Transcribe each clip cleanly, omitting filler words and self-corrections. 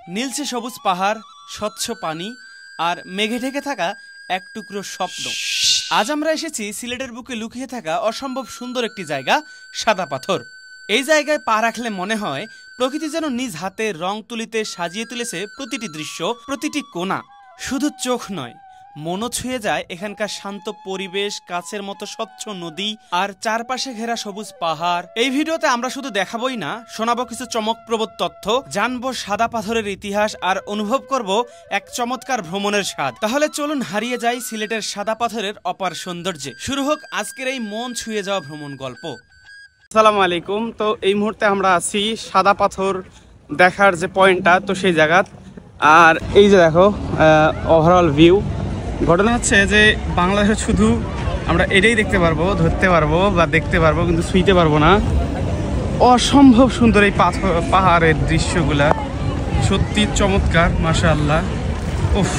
নীলচে সবুজ পাহাড়, স্বচ্ছ পানি আর মেঘে ঢেকে থাকা এক টুকরো স্বপ্ন। আজ আমরা এসেছি সিলেটের বুকে লুকিয়ে থাকা অসম্ভব সুন্দর একটি জায়গা, সাদা পাথর। এই জায়গায় পা রাখলে মনে হয় প্রকৃতি যেন নিজ হাতে রং তুলিতে সাজিয়ে তুলেছে প্রতিটি দৃশ্য, প্রতিটি কোণা। শুধু চোখ নয়, মনও ছুঁয়ে যায় এখানকার শান্ত পরিবেশ, কাছের মতো স্বচ্ছ নদী আর চারপাশে ঘেরা সবুজ পাহাড়। এই ভিডিওতে আমরা শুধু দেখাবোই না, শোনাবো কিছু চমকপ্রদ তথ্য, জানবো সাদা পাথরের ইতিহাস আর অনুভব করব এক চমৎকার ভ্রমণের স্বাদ। তাহলে চলুন হারিয়ে যাই সিলেটের সাদা পাথরের অপার সৌন্দর্যে। শুরু হোক আজকের এই মন ছুঁয়ে যাওয়া ভ্রমণ গল্প। আসসালামু আলাইকুম। তো এই মুহূর্তে আমরা আছি সাদা পাথর দেখার যে পয়েন্টটা, তো সেই জায়গা। আর এই যে দেখো ওভারঅল ভিউ। ঘটনা হচ্ছে যে বাংলাদেশে শুধু আমরা এটাই দেখতে পারবো, ধরতে পারবো বা দেখতে পারবো, কিন্তু ছুঁইতে পারবো না। অসম্ভব সুন্দর এই পাহাড়ের দৃশ্যগুলা, সত্যি চমৎকার, মাশাআল্লাহ। উফ,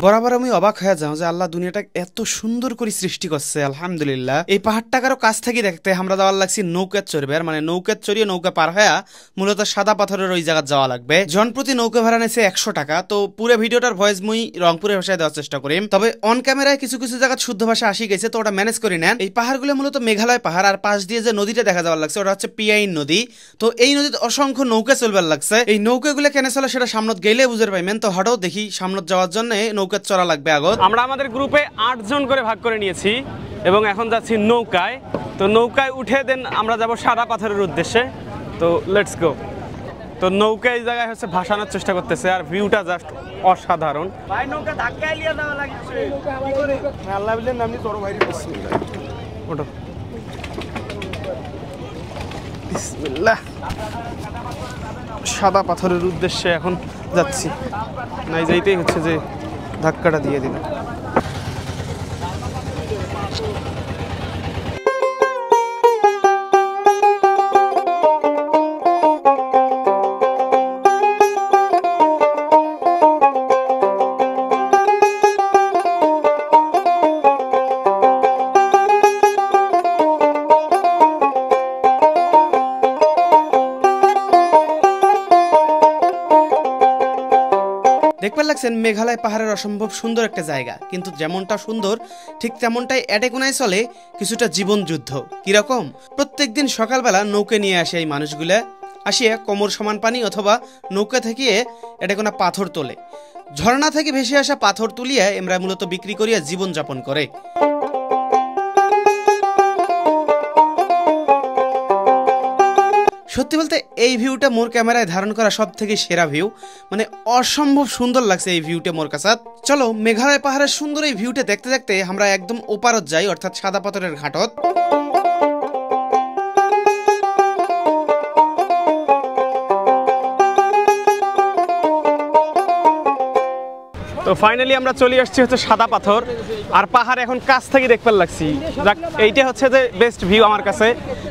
বরাবর আমি অবাক হয়ে যাও যে আল্লাহ দুনিয়াটা এত সুন্দর করে সৃষ্টি করছে, আলহামদুলিল্লাহ। এই পাহাড়টাকারও কাছ থেকে দেখতে আমরা যাওয়ার লাগছি নৌকা চড়বে, আর মানে নৌকা চড়িয়ে নৌকা পার হয়ে মূলত সাদা পাথরের ওই জায়গা যাওয়া লাগবে। জনপ্রতি নৌকা ভাড়া নিয়েছে 100 টাকা। তো পুরো ভিডিওটার ভয়েস মুই রংপুরের ভাষায় দেওয়ার চেষ্টা করি, তবে অন ক্যামেরায় কিছু কিছু জায়গা শুদ্ধ ভাষা আসি গেছে, তো ওটা ম্যানেজ করে নেন। এই পাহাড়গুলো মূলত মেঘালয় পাহাড়, আর পাশ দিয়ে যে নদীটা দেখা যাওয়ার লাগছে ওটা হচ্ছে পিয়াইন নদী। তো এই নদীতে অসংখ্য নৌকা চলবার লাগছে। এই নৌকাগুলো কেন চলে সেটা সামনত গেলে বুঝতে পাইবেন। তো হঠাৎ দেখি সামনত যাওয়ার জন্য নৌকা চড়া লাগবে। আগত আমরা আমাদের গ্রুপে 8 জন করে ভাগ করে নিয়েছি এবং এখন যাচ্ছি নৌকায়। তো নৌকায় উঠে দেন আমরা যাব সাদা পাথরের উদ্দেশ্যে। তো লেটস গো। তো নৌকা এই জায়গায় হচ্ছে ভাসানোর চেষ্টা করতেছে, আর ভিউটা জাস্ট অসাধারণ। ভাই নৌকা ধাক্কায় লিয়ে যাওয়া লাগছে, কি করে আল্লাহ বিলেন নামনি তোর ভাই। বিসমিল্লাহ, ওঠো। বিসমিল্লাহ। সাদা পাথরের উদ্দেশ্যে এখন যাচ্ছি। নাই যাইতেই হচ্ছে যে ধাক্কাটা দিয়ে দিল। দেখতে লাগছেন মেঘালয় পাহাড়ের অসম্ভব সুন্দর একটা জায়গা, কিন্তু যেমনটা সুন্দর ঠিক তেমনটাই এটেকোনায় চলে কিছুটা জীবন যুদ্ধ। কিরকম? প্রত্যেকদিন সকালবেলা নৌকা নিয়ে আসে এই মানুষগুলা, আসিয়া কোমর সমান পানি অথবা নৌকা থেকে এটেকোনা পাথর তোলে। ঝর্ণা থেকে ভেসে আসা পাথর তুলিয়া এমরা মূলত বিক্রি করিয়া জীবন যাপন করে। সত্যি বলতে এই ভিউটা মোর ক্যামেরায় ধারণ করা সব থেকে সেরা ভিউ, মানে অসম্ভব সুন্দর লাগছে এই ভিউটা মোর কাছে। চলো মেঘালয় পাহাড়ের সুন্দর এই ভিউটা দেখতে দেখতে আমরা একদম ওপারত যাই, অর্থাৎ সাদা পাথরের ঘাটত। তো ফাইনালি আমরা চলে আসছি হচ্ছে সাদা পাথর, আর পাহাড় এখন কাছ থেকে দেখতে লাগছি। এইটা হচ্ছে যে বেস্ট ভিউ আমার কাছে,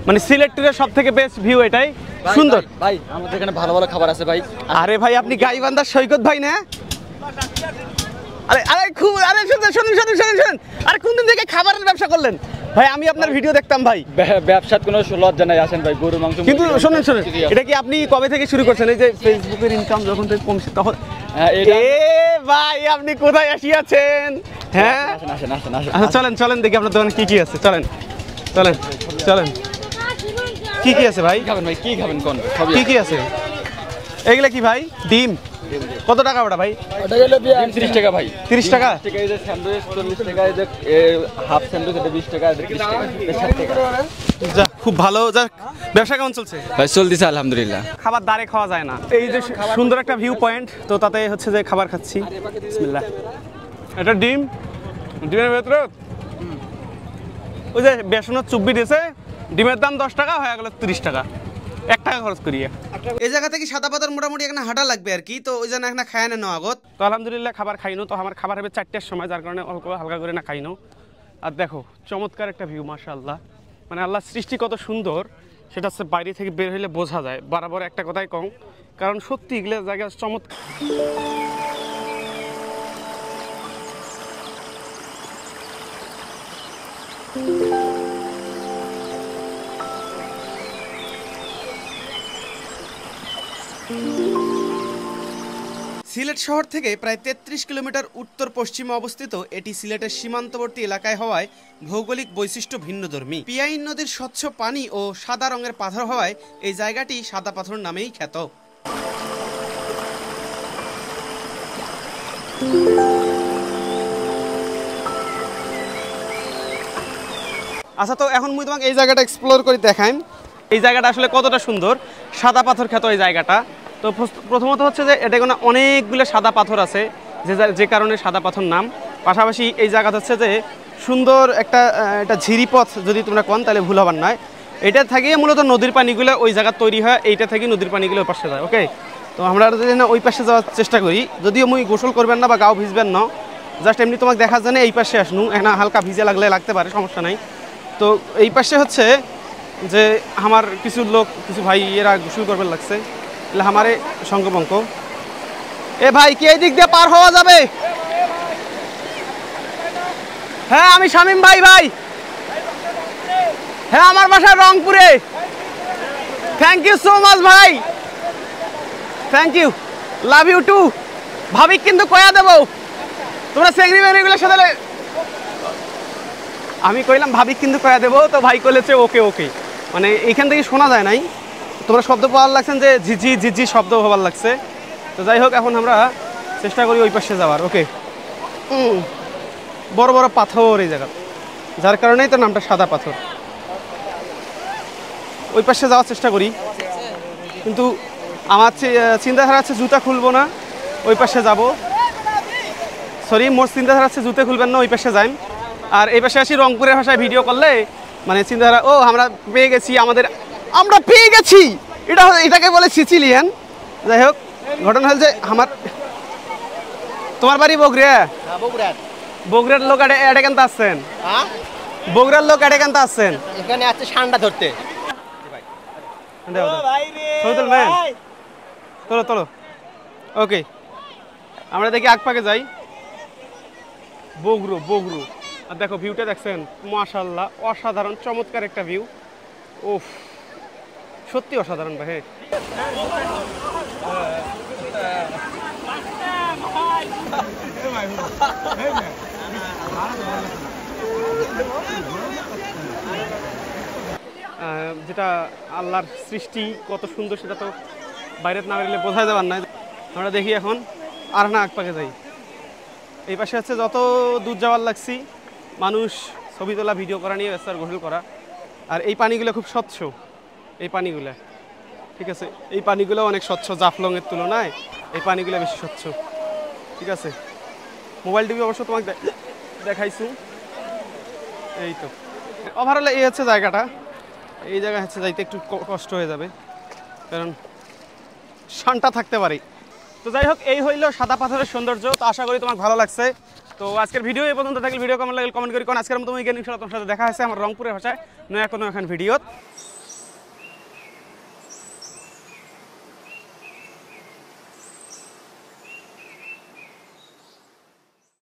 মানে সিলেটের সব থেকে বেস্ট ভিউ এটাই। সুন্দর ভাই, আমাদের এখানে ভালো ভালো খাবার আছে ভাই। আরে ভাই, আপনি গাইবান্ধার সৈকত ভাই না? আরে আরে খুব, আরে শুনুন শুনুন শুনুন শুনুন শুনুন, আরে কোন দিন থেকে খাবারের ব্যবসা করলেন ভাই? আমি আপনার ভিডিও দেখতাম ভাই। ব্যবসার কোনো লজ্জা নাই, আসেন ভাই, গরু মাংস। কিন্তু শুনুন শুনুন, এটা কি আপনি কবে থেকে শুরু করছেন? এই যে ফেসবুকের ইনকাম যখন থেকে কমছে তখন? এ ভাই, আপনি কোথায় আসিয়াছেন? হ্যাঁ আসেন আসেন আসেন, আচ্ছা চলেন চলেন দেখি আপনার দোকানে কি কি আছে। চলেন চলেন চলেন, কি কি আছে ভাই? খাবেন ভাই, কি খাবেন কোন? কি কি আছে এগুলা? কি ভাই? ডিম কত টাকা ওটা ভাই? ওটা গেল 30 টাকা ভাই। 30 টাকা? এই যে স্যান্ডউইচ 40 টাকা, এই যে হাফ স্যান্ডউইচ এটা 20 টাকা, এটা 30 টাকা, 60 টাকা। যা, খুব ভালো। যা, ব্যবসা কেমন চলছে ভাই? চলতেছে আলহামদুলিল্লাহ। খাবার দাঁড়ে খাওয়া যায় না। এই যে সুন্দর একটা ভিউ পয়েন্ট, তো তাতে হচ্ছে যে খাবার খাচ্ছি। বিসমিল্লাহ। এটা ডিম, ডিমের ভেতরে ওই যে বেসনের চুব্বি দিয়েছে, ডিমের দাম 10 টাকা, হয়ে গেল 30 টাকা, 1 টাকা খরচ করিয়ে। এই জায়গা থেকে সাদা পাথর মোটামুটি এখানে হাঁটা লাগবে আর কি। তো ওই জন্য এখানে খায় না আগত। তো আলহামদুলিল্লাহ খাবার খাইনো। তো আমার খাবার হবে 4টার সময়, যার কারণে অল্প হালকা করে না খাইনো। আর দেখো চমৎকার একটা ভিউ, মাশাআল্লাহ। মানে আল্লাহ সৃষ্টি কত সুন্দর সেটা হচ্ছে বাইরে থেকে বের হইলে বোঝা যায়। বরাবর একটা কথাই কম, কারণ সত্যি এগুলো জায়গা চমৎকার। সিলেট শহর থেকে প্রায় ৩৩ কিলোমিটার উত্তর পশ্চিমে অবস্থিত এটি সিলেটের সীমান্তবর্তী এলাকায় হওয়ায় ভৌগোলিক বৈশিষ্ট্য ভিন্নধর্মী। পিয়াইন নদীর স্বচ্ছ পানি ও সাদা রঙের পাথর হওয়ায় এই জায়গাটি সাদা পাথর নামেই খ্যাত। আচ্ছা, তো এখন মুই তোমাকে এই জায়গাটা এক্সপ্লোর করে দেখাই। এই জায়গাটা আসলে কতটা সুন্দর, সাদা পাথর খ্যাত এই জায়গাটা। তো প্রথমত হচ্ছে যে এটা কোনো অনেকগুলো সাদা পাথর আছে, যে কারণে সাদা পাথর নাম। পাশাপাশি এই জায়গাটা হচ্ছে যে সুন্দর একটা এটা ঝিরিপথ, যদি তোমরা কোন তাহলে ভুল হবার নয়। এটা থেকে মূলত নদীর পানিগুলো ওই জায়গা তৈরি হয়, এইটা থেকে নদীর পানিগুলো ওই পাশে যায়। ওকে, তো আমরা যদি না ওই পাশে যাওয়ার চেষ্টা করি, যদিও মুই গোসল করবেন না বা গাও ভিজবেন না, জাস্ট এমনি তোমাকে দেখার জন্য এই পাশে আসনু। এখানে হালকা ভিজে লাগতে পারে, সমস্যা নাই। তো এই পাশে হচ্ছে যে আমার কিছু লোক, কিছু ভাই এরা গোসল করবেন লাগছে, এলে আমারে সঙ্গপঙ্ক। এ ভাই, কি এই দিক দিয়ে পার হওয়া যাবে? হ্যাঁ, আমি শামীম ভাই। হ্যাঁ, আমার বাসা রংপুরে। থ্যাংক ইউ সো মাচ ভাই, thank you, love you too. ভাবি কিন্তু কয়া দেবো, তোমরা সেগ্রি বেরিগুলোর সাথে। আমি কইলাম ভাবি কিন্তু কয়া দেবো, তো ভাই কইলেছে ওকে ওকে। মানে এইখান থেকে শোনা যায় নাই, তোমরা শব্দ পাওয়ার লাগছেন যে ঝিঝি ঝিঝি শব্দ হবার লাগছে। তো যাই হোক, এখন আমরা চেষ্টা করি ওই পাশে যাওয়ার। ওকে, বড় বড় পাথর এই জায়গা, যার কারণেই তো নামটা সাদা পাথর। ওই পাশে যাওয়ার চেষ্টা করি, কিন্তু আমার চিন্তাধারা আছে জুতা খুলবো না, ওই পাশে যাব। সরি, মোর চিন্তাধারা আছে জুতে খুলবেন না, ওই পাশে যাই। আর এই পাশে আসি রংপুরের ভাষায় ভিডিও করলে মানে চিন্তাধারা, ও আমরা পেয়ে গেছি, আমরা পেয়ে গেছি, এটাকে বলে সিচিলিয়ান। যাই হোক, ঘটনা হল যে তোমার বাড়ি বগুড়া? বগুড়ার লোক এডে কেন আসছেন? বগুড়ার লোক এডে কেন আসছেন? এখানে আছে ঠান্ডা ধরতে। তোলো। ওকে, আমরা দেখি আগপাকে যাই। বগুড়ো। আর দেখো ভিউটা দেখছেন, মাশাআল্লাহ, অসাধারণ চমৎকার একটা ভিউ। ওফ, সত্যি অসাধারণ ভাই। যেটা আল্লাহর সৃষ্টি কত সুন্দর, সেটা তো বাইরে না বেরোলে বোঝা যাবার না। আমরা দেখি এখন আর না আগপাকে যাই। এই পাশে হচ্ছে যত দূর যাওয়ার লাগছি, মানুষ ছবি তোলা, ভিডিও করা নিয়ে ব্যস্ত, গোসল করা। আর এই পানিগুলো খুব স্বচ্ছ, এই পানিগুলো, ঠিক আছে, এই পানিগুলো অনেক স্বচ্ছ, জাফলংয়ের তুলনায় এই পানিগুলো বেশি স্বচ্ছ, ঠিক আছে। মোবাইল টিভি অবশ্য তোমাকে দেখাইছি। এই তো ওভারঅল এই হচ্ছে জায়গাটা। এই জায়গা হচ্ছে যাইতে একটু কষ্ট হয়ে যাবে, কারণ শানটা থাকতে পারে। তো যাই হোক, এই হইল সাদা পাথরের সৌন্দর্য। তো আশা করি তোমার ভালো লাগছে। তো আজকের ভিডিও এই পর্যন্ত থাকলে ভিডিও কেমন লাগলে কমেন্ট করি। কারণ আজকের মতো তোমার সাথে দেখা হয়েছে আমার রংপুরের ভাষায় নয়া কোনো এখন ভিডিও।